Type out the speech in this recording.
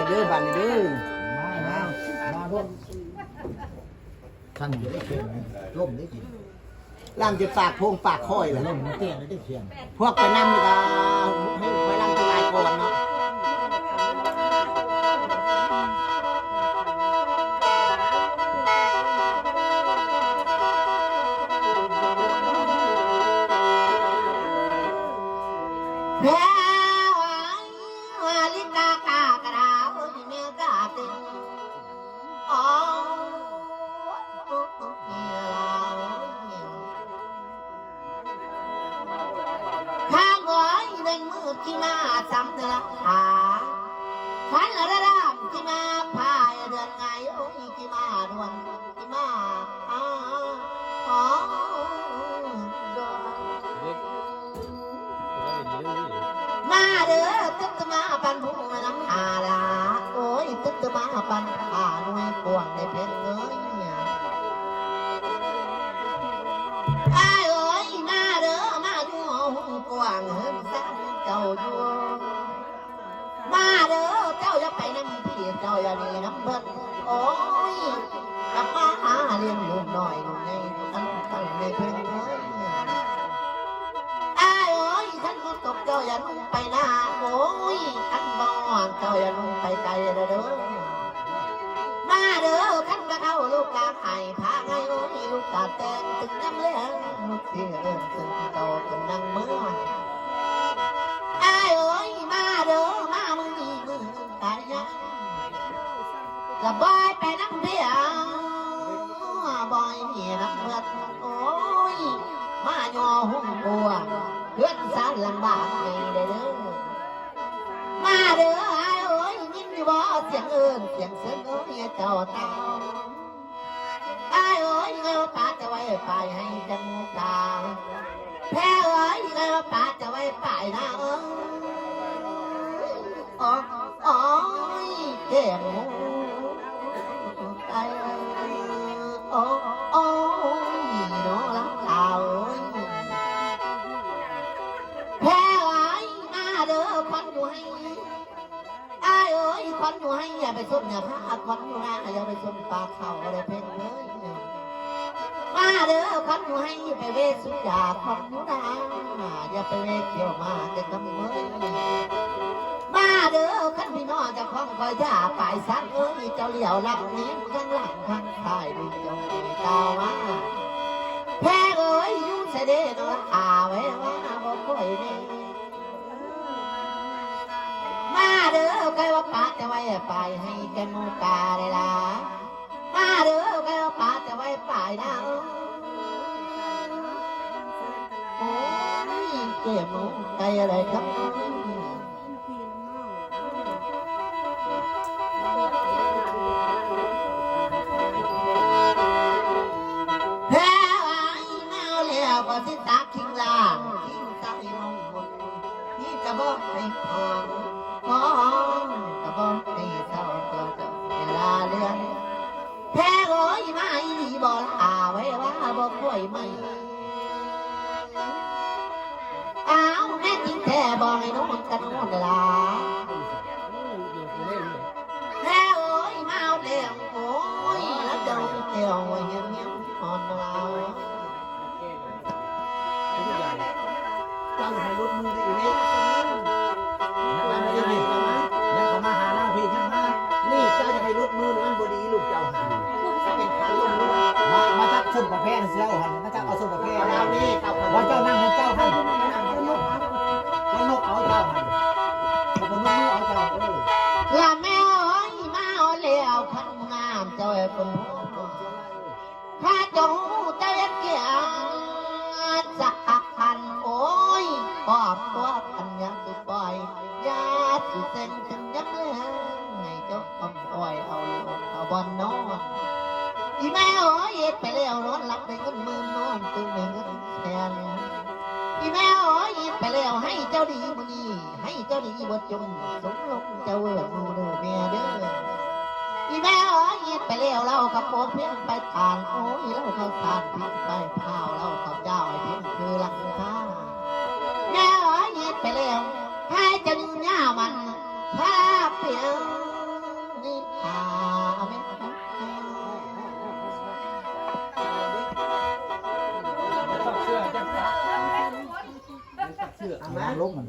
เด้อบ้านนี้เด้อมาร่วมขั้นได้เขียนร่มได้กินล่างจะปากโพงปากค่อยแหละ ร่มมันเตี้ยได้เขียนพวกไปนั่งนี่ก็ให้ไปนั่งทลายก่อนเนาะที่มาสัมตระหาขันระดามที่มาพายเดือนไงโอ้ยที่มาดวนที่มามาเด้อตึ๊ดมาปันพุ่งน้ำหาละโอ้ยตึ๊ดมาปันหาหน่วยกวงในเพชรเอ้ยไอ้เอ้ยมาเด้อมาดูกวางเฮิร์นสักเจ้าอยู่มาเด้อเจ้าอย่าไปนั่งพี่เจ้าอย่าหนีน้ำเบิ้ลโอ้ยกลับมาหาเลี้ยงลูกหน่อยลูกในตั้งในเพิ่งเอ้ยไอ้โอ้ยฉันก็ตกเจ้าอย่านุ่งไปหน้าโอ้ยอันบ้อนเจ้าอย่านุ่งไปไกลเด้อมาเด้อขันกระเท่าลูกกาไข่พาไงโอ้ยลูกกาแตงตึงน้ำเลี้ยงลูกเสียเริ่มตึงโตเป็นนั่งเมื่อไอ้เอ้ยมาเด้อมามึงนี่มึงตายยังจะบอยไปนั่งเพียงบอยนี่นักเพื่อนโอ้ยมาหย่อหุ่นบัวเพื่อนสารลำบากไงเด้อมาเด้อไอ้เอ้ยยิ้มอยู่บ่เสียงเอิญเสียงเสียงเอ้ยเจ้าเต่าไอ้เอ้ยเงาตาจะไว้ไปให้จมูกตาแพ้เอ้ยเงาตาจะไว้ไปนะโอ้ยเก่งไอ้โอ้ยน้องรักเราแพ้เอ้ยมาเด้อควันอยู่ให้ไอ้เอ้ยควันอยู่ให้อย่าไปส้นอย่าพาควันอยู่นะอย่าไปส้นปากเขาอะไรเพ่งเลยมาเด้อควันอยู่ให้ไปเวสุดาควันอยู่นะอย่าไปเวเขียวมาแต่กำมือมาเด้อขันพี่น้องจะคล้องคอยย่าปลายสักเอ้ยเจ้าเหลี่ยวลับนี้ข้างหลังข้างท้ายดูจงดีตามาแพ้เอ้ยยุ่งเสด็จไว้ว่าบ่ค่อยนี่มาเด้อใครว่าปาจะไว้ไปให้แกมูกาได้ละมาเด้อใครว่าปาจะไว้ไปนะโอ้ยเจ็บมูใจอะไรครับพอสิตาคิงล่างคิงใจมองบนนี่กระบอกให้พองพองกระบอกให้เศร้าตัวเจ้าเวลาเลื่อนแพ้โอ้ยไม่บ่ลาไว้ว่าบ่ค่อยไม่อ้าวแม่จริงแท้บ่ให้น้องกันน้องลาแพ้โอ้ยมาเอาเดี่ยวโอ้ยแล้วเจ้าเดี่ยวเงียบเงียบอ่อนลาเจ้าจะให้รถมือได้อีกไหมยังเขามาหาเราพี่ยังมานี่เจ้าจะให้รถมือมันบดีลูกเจ้าหันเป็นพันรถมือมาจักส้นประเภทเสียวหันมาจักเอาส้นประเภทเรานี่วันเจ้านั่งเจ้าหันวันนกเอาเจ้าหันวันนกมือเอาเจ้าลาแม่เอ้ยมาเอาเลี้ยวขันงามเจ้าไอ้คนข้าจงเจ้าเกี่ยงสักพันโอ้ยปอบตัวพันยังสุปล่อยยาสุเส้นถึงยังเลยไงเจ้าอมอ้อยเอาบอลนอนอีแม่เอ้ยไปเลี้ยวนอนหลับในเงินมือนอนตึงในเงินแทนอีแม่เอ้ยไปเลี้ยวให้เจ้าดีมือนี้ให้เจ้าดีบดจงสมลงเจ้าเวิร์ดมูเด้อเมียเด้ออีแม่เอ้ยไปเลี้ยวเรากับโป๊เพียงไปทานโอ้ยเราเขาทานพิษไปเผาเราเขาเจ้าไอ้พิษคือหลังคาแม่เอ้ยไปเลี้ยวให้จะยุ่งยามันถ้าเปลี่ยน มาลงมัน